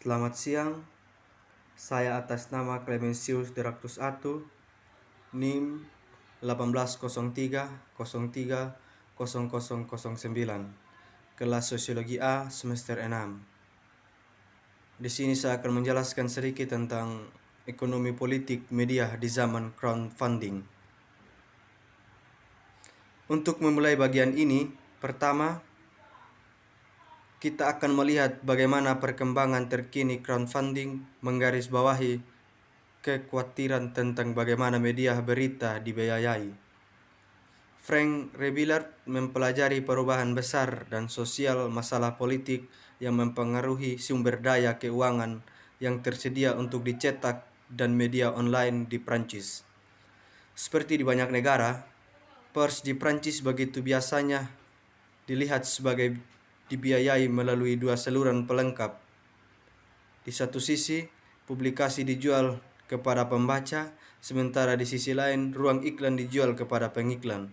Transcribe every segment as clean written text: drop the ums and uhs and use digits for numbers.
Selamat siang, saya atas nama Clemensius Deractus Atu, NIM 1803030009, kelas Sosiologi A semester 6. Di sini saya akan menjelaskan sedikit tentang ekonomi politik media di zaman crowdfunding. Untuk memulai bagian ini, pertama kita akan melihat bagaimana perkembangan terkini crowdfunding menggarisbawahi kekhawatiran tentang bagaimana media berita dibiayai. Frank Rebillard mempelajari perubahan besar dan sosial masalah politik yang mempengaruhi sumber daya keuangan yang tersedia untuk dicetak dan media online di Prancis. Seperti di banyak negara, pers di Prancis begitu biasanya dilihat sebagai dibiayai melalui dua saluran pelengkap. Di satu sisi, publikasi dijual kepada pembaca, sementara di sisi lain, ruang iklan dijual kepada pengiklan.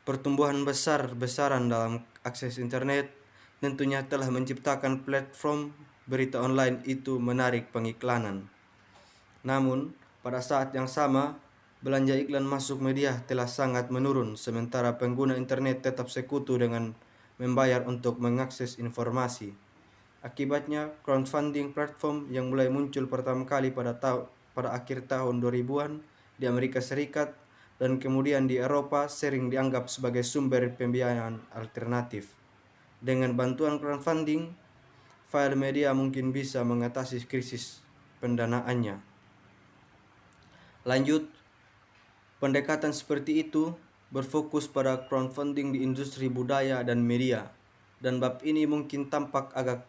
Pertumbuhan besar-besaran dalam akses internet tentunya telah menciptakan platform berita online itu menarik pengiklanan. Namun, pada saat yang sama, belanja iklan masuk media telah sangat menurun, sementara pengguna internet tetap sekutu dengan membayar untuk mengakses informasi. Akibatnya, crowdfunding platform yang mulai muncul pertama kali pada akhir tahun 2000-an di Amerika Serikat dan kemudian di Eropa sering dianggap sebagai sumber pembiayaan alternatif. Dengan bantuan crowdfunding, file media mungkin bisa mengatasi krisis pendanaannya. Lanjut, pendekatan seperti itu berfokus pada crowdfunding di industri budaya dan media, dan bab ini mungkin tampak agak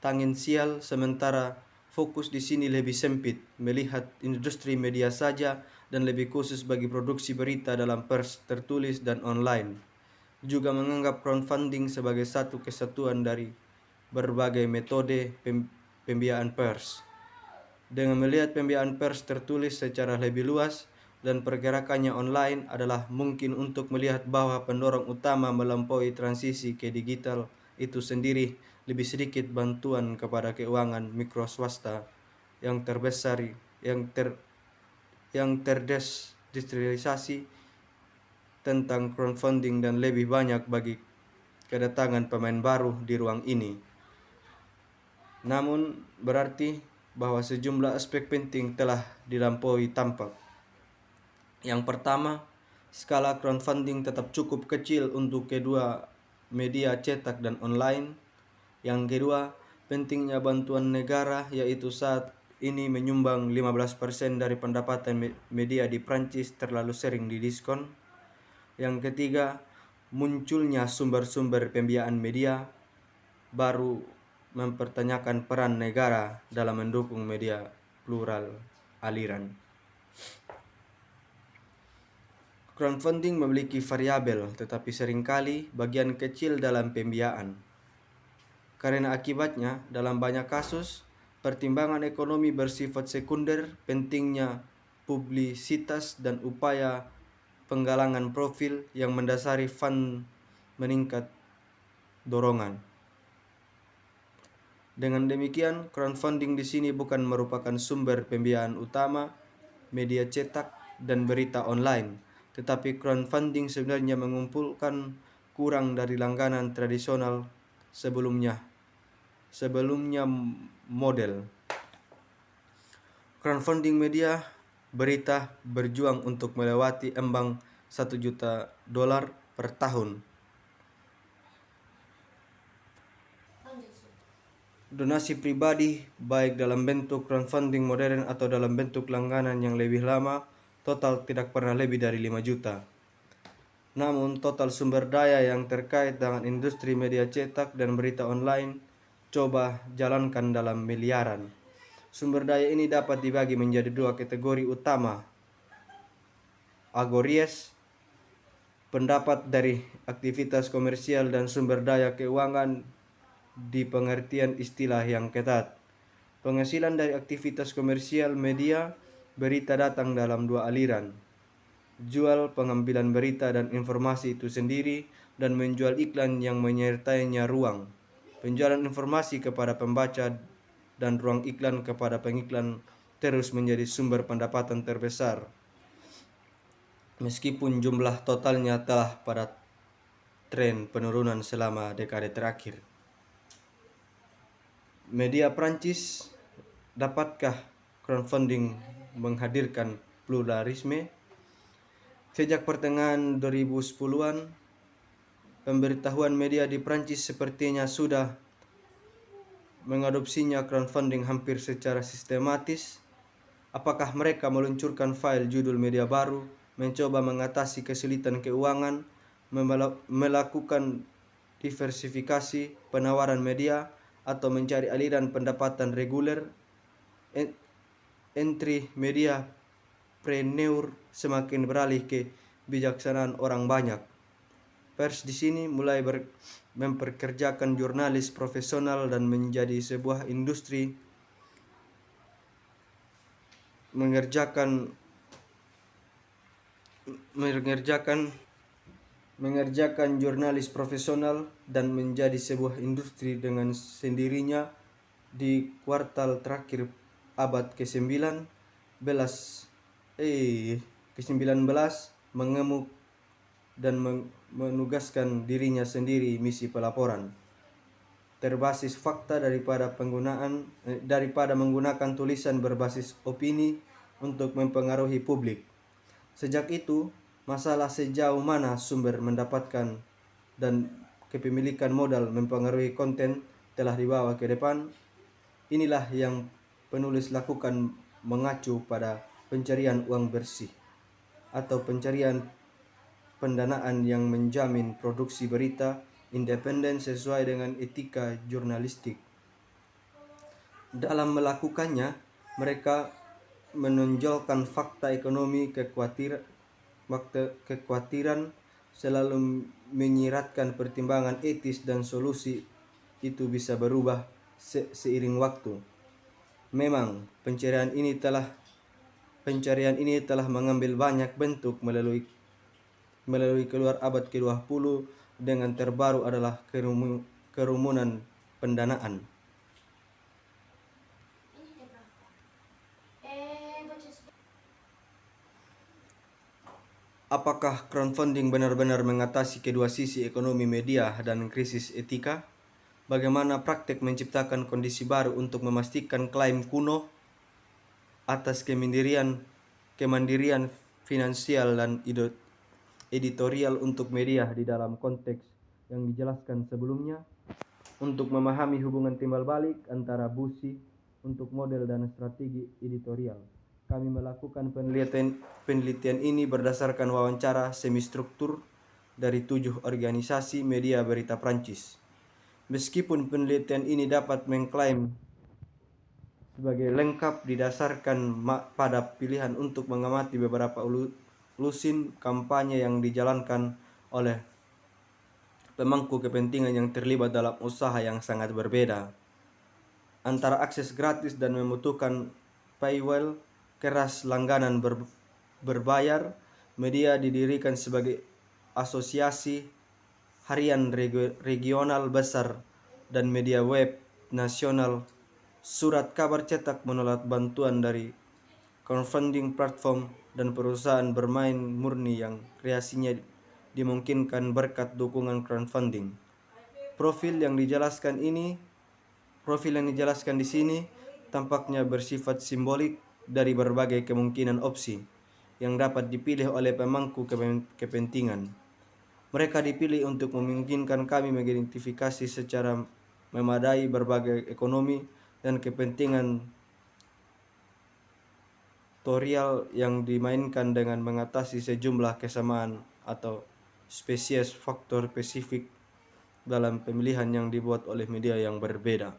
tangensial, sementara fokus di sini lebih sempit, melihat industri media saja dan lebih khusus bagi produksi berita dalam pers tertulis dan online. Juga menganggap crowdfunding sebagai satu kesatuan dari berbagai metode pembiayaan pers. Dengan melihat pembiayaan pers tertulis secara lebih luas dan pergerakannya online adalah mungkin untuk melihat bahwa pendorong utama melampaui transisi ke digital itu sendiri lebih sedikit bantuan kepada keuangan mikro swasta yang terbesar yang terdesentralisasi tentang crowdfunding dan lebih banyak bagi kedatangan pemain baru di ruang ini. Namun berarti bahwa sejumlah aspek penting telah dilampaui tampak. Yang pertama, skala crowdfunding tetap cukup kecil untuk kedua media cetak dan online. Yang kedua, pentingnya bantuan negara, yaitu saat ini menyumbang 15% dari pendapatan media di Prancis terlalu sering didiskon. Yang ketiga, munculnya sumber-sumber pembiayaan media baru mempertanyakan peran negara dalam mendukung media plural aliran. Crowdfunding memiliki variabel, tetapi seringkali bagian kecil dalam pembiayaan. Karena akibatnya, dalam banyak kasus, pertimbangan ekonomi bersifat sekunder, pentingnya publisitas dan upaya penggalangan profil yang mendasari fund meningkat dorongan. Dengan demikian, crowdfunding di sini bukan merupakan sumber pembiayaan utama media cetak dan berita online, tetapi crowdfunding sebenarnya mengumpulkan kurang dari langganan tradisional sebelumnya model. Crowdfunding media berita berjuang untuk melewati ambang $1 juta per tahun. Donasi pribadi, baik dalam bentuk crowdfunding modern atau dalam bentuk langganan yang lebih lama, total tidak pernah lebih dari 5 juta. Namun, total sumber daya yang terkait dengan industri media cetak dan berita online coba jalankan dalam miliaran. Sumber daya ini dapat dibagi menjadi dua kategori utama. Agories, pendapat dari aktivitas komersial dan sumber daya keuangan di pengertian istilah yang ketat. Penghasilan dari aktivitas komersial media berita datang dalam dua aliran. Jual pengambilan berita dan informasi itu sendiri dan menjual iklan yang menyertainya ruang. Penjualan informasi kepada pembaca dan ruang iklan kepada pengiklan terus menjadi sumber pendapatan terbesar, meskipun jumlah totalnya telah pada tren penurunan selama dekade terakhir. Media Prancis, dapatkah crowdfunding menghadirkan pluralisme? Sejak pertengahan 2010-an, pemberitahuan media di Prancis sepertinya sudah mengadopsinya crowdfunding hampir secara sistematis. Apakah mereka meluncurkan file judul media baru, mencoba mengatasi kesulitan keuangan, melakukan diversifikasi penawaran media, atau mencari aliran pendapatan reguler? Entry media preneur semakin beralih ke bijaksanaan orang banyak. Pers di sini mulai memperkerjakan jurnalis profesional dan menjadi sebuah industri mengerjakan jurnalis profesional dan menjadi sebuah industri dengan sendirinya di kuartal terakhir abad ke-19 mengemuk dan menugaskan dirinya sendiri misi pelaporan terbasis fakta daripada menggunakan tulisan berbasis opini untuk mempengaruhi publik. Sejak itu, masalah sejauh mana sumber mendapatkan dan kepemilikan modal mempengaruhi konten telah dibawa ke depan. Inilah yang penulis lakukan mengacu pada pencarian uang bersih atau pencarian pendanaan yang menjamin produksi berita independen sesuai dengan etika jurnalistik. Dalam melakukannya, mereka menonjolkan fakta ekonomi, kekhawatiran selalu menyiratkan pertimbangan etis dan solusi itu bisa berubah seiring waktu. Memang pencarian ini telah mengambil banyak bentuk melalui keluar abad ke-20 dengan terbaru adalah kerumunan pendanaan. Apakah crowdfunding benar-benar mengatasi kedua sisi ekonomi media dan krisis etika? Bagaimana praktek menciptakan kondisi baru untuk memastikan klaim kuno atas kemandirian finansial dan editorial untuk media di dalam konteks yang dijelaskan sebelumnya? Untuk memahami hubungan timbal balik antara busi untuk model dan strategi editorial, kami melakukan penelitian ini berdasarkan wawancara semi-struktur dari 7 organisasi media berita Prancis. Meskipun penelitian ini dapat mengklaim sebagai lengkap didasarkan pada pilihan untuk mengamati beberapa lusin kampanye yang dijalankan oleh pemangku kepentingan yang terlibat dalam usaha yang sangat berbeda, antara akses gratis dan membutuhkan paywall keras langganan berbayar. Media didirikan sebagai asosiasi harian regional besar dan media web nasional. Surat kabar cetak menolak bantuan dari crowdfunding platform dan perusahaan bermain murni yang kreasinya dimungkinkan berkat dukungan crowdfunding. Profil yang dijelaskan di sini tampaknya bersifat simbolik dari berbagai kemungkinan opsi yang dapat dipilih oleh pemangku kepentingan. Mereka dipilih untuk memungkinkan kami mengidentifikasi secara memadai berbagai ekonomi dan kepentingan torial yang dimainkan dengan mengatasi sejumlah kesamaan atau spesies faktor spesifik dalam pemilihan yang dibuat oleh media yang berbeda.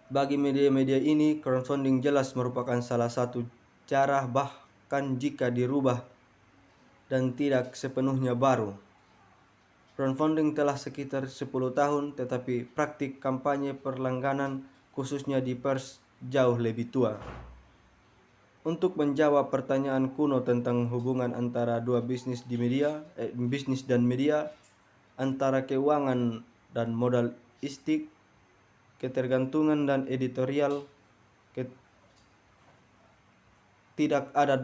Bagi media-media ini, crowdfunding jelas merupakan salah satu cara, bahkan jika dirubah dan tidak sepenuhnya baru. Crowdfunding telah sekitar 10 tahun, tetapi praktik kampanye perlangganan khususnya di pers jauh lebih tua. Untuk menjawab pertanyaan kuno tentang hubungan antara dua bisnis dan media, antara keuangan dan modalistik, ketergantungan dan editorial, tidak ada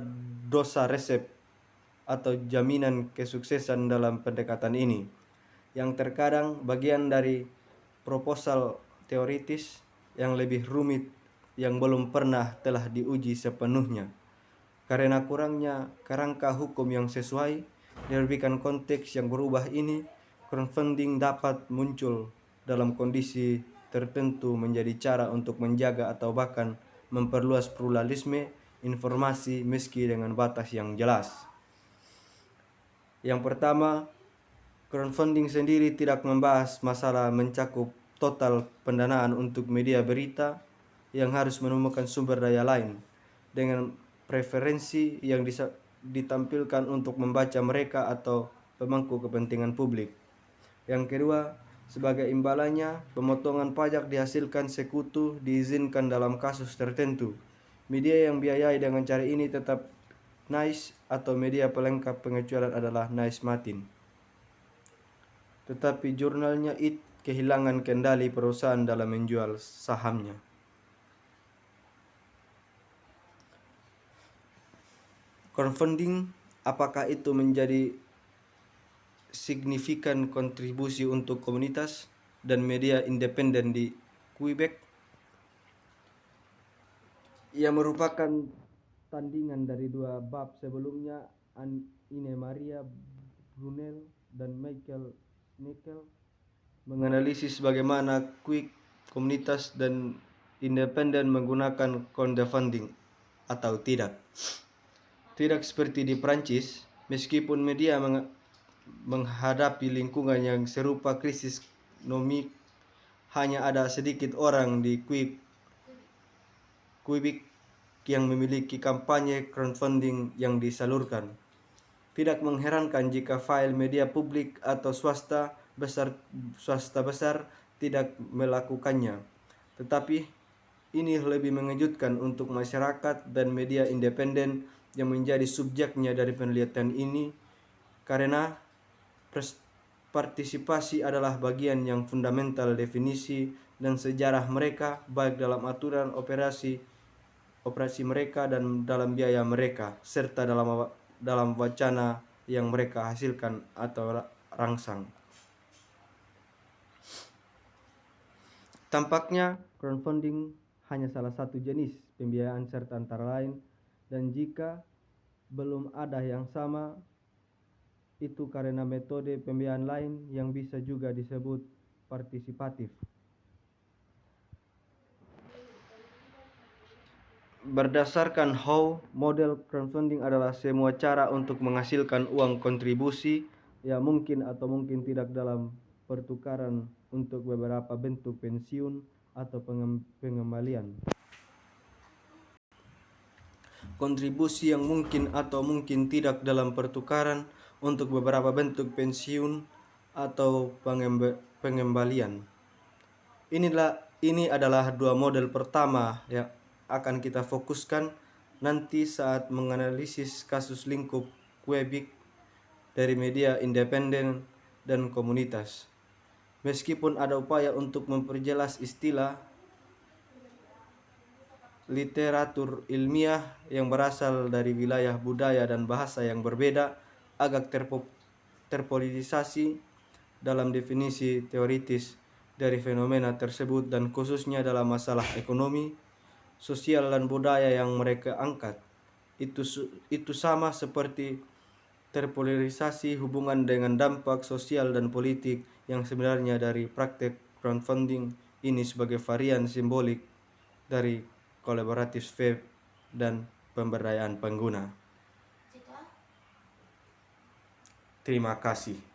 dosa resep atau jaminan kesuksesan dalam pendekatan ini, yang terkadang bagian dari proposal teoritis yang lebih rumit yang belum pernah telah diuji sepenuhnya. Karena kurangnya kerangka hukum yang sesuai, diberikan konteks yang berubah ini, crowdfunding dapat muncul dalam kondisi tertentu menjadi cara untuk menjaga atau bahkan memperluas pluralisme informasi meski dengan batas yang jelas. Yang pertama, crowdfunding sendiri tidak membahas masalah mencakup total pendanaan untuk media berita yang harus menemukan sumber daya lain dengan preferensi yang ditampilkan untuk membaca mereka atau pemangku kepentingan publik. Yang kedua, sebagai imbalannya, pemotongan pajak dihasilkan sekutu diizinkan dalam kasus tertentu. Media yang biayai dengan cara ini tetap nice atau media pelengkap pengecualian adalah nice Martin. Tetapi jurnalnya kehilangan kendali perusahaan dalam menjual sahamnya. Crowdfunding, apakah itu menjadi signifikan kontribusi untuk komunitas dan media independen di Quebec? Ia merupakan tandingan dari dua bab sebelumnya. Anne Maria Brunel dan Michael Nickel menganalisis bagaimana komunitas dan independen menggunakan crowdfunding atau tidak. Tidak seperti di Prancis, meskipun media menghadapi lingkungan yang serupa krisis ekonomi, hanya ada sedikit orang di Quebec yang memiliki kampanye crowdfunding yang disalurkan. Tidak mengherankan jika file media publik atau swasta besar tidak melakukannya. Tetapi ini lebih mengejutkan untuk masyarakat dan media independen yang menjadi subjeknya dari penelitian ini, karena partisipasi adalah bagian yang fundamental definisi dan sejarah mereka, baik dalam aturan operasi mereka dan dalam biaya mereka, serta dalam wacana yang mereka hasilkan atau rangsang. Tampaknya crowdfunding hanya salah satu jenis pembiayaan serta antara lain, dan jika belum ada yang sama, itu karena metode pembiayaan lain yang bisa juga disebut partisipatif. Berdasarkan Howe, model crowdfunding adalah semua cara untuk menghasilkan uang kontribusi yang mungkin atau mungkin tidak dalam pertukaran untuk beberapa bentuk pensiun atau pengembalian. Kontribusi yang mungkin atau mungkin tidak dalam pertukaran untuk beberapa bentuk pensiun atau pengembalian. Ini adalah dua model pertama yang akan kita fokuskan nanti saat menganalisis kasus lingkup Quebec dari media independen dan komunitas. Meskipun ada upaya untuk memperjelas istilah literatur ilmiah yang berasal dari wilayah budaya dan bahasa yang berbeda, agak terpolitisasi dalam definisi teoritis dari fenomena tersebut dan khususnya dalam masalah ekonomi, sosial dan budaya yang mereka angkat. Itu sama seperti terpolarisasi hubungan dengan dampak sosial dan politik yang sebenarnya dari praktek crowdfunding ini sebagai varian simbolik dari kolaboratif web dan pemberdayaan pengguna. Terima kasih.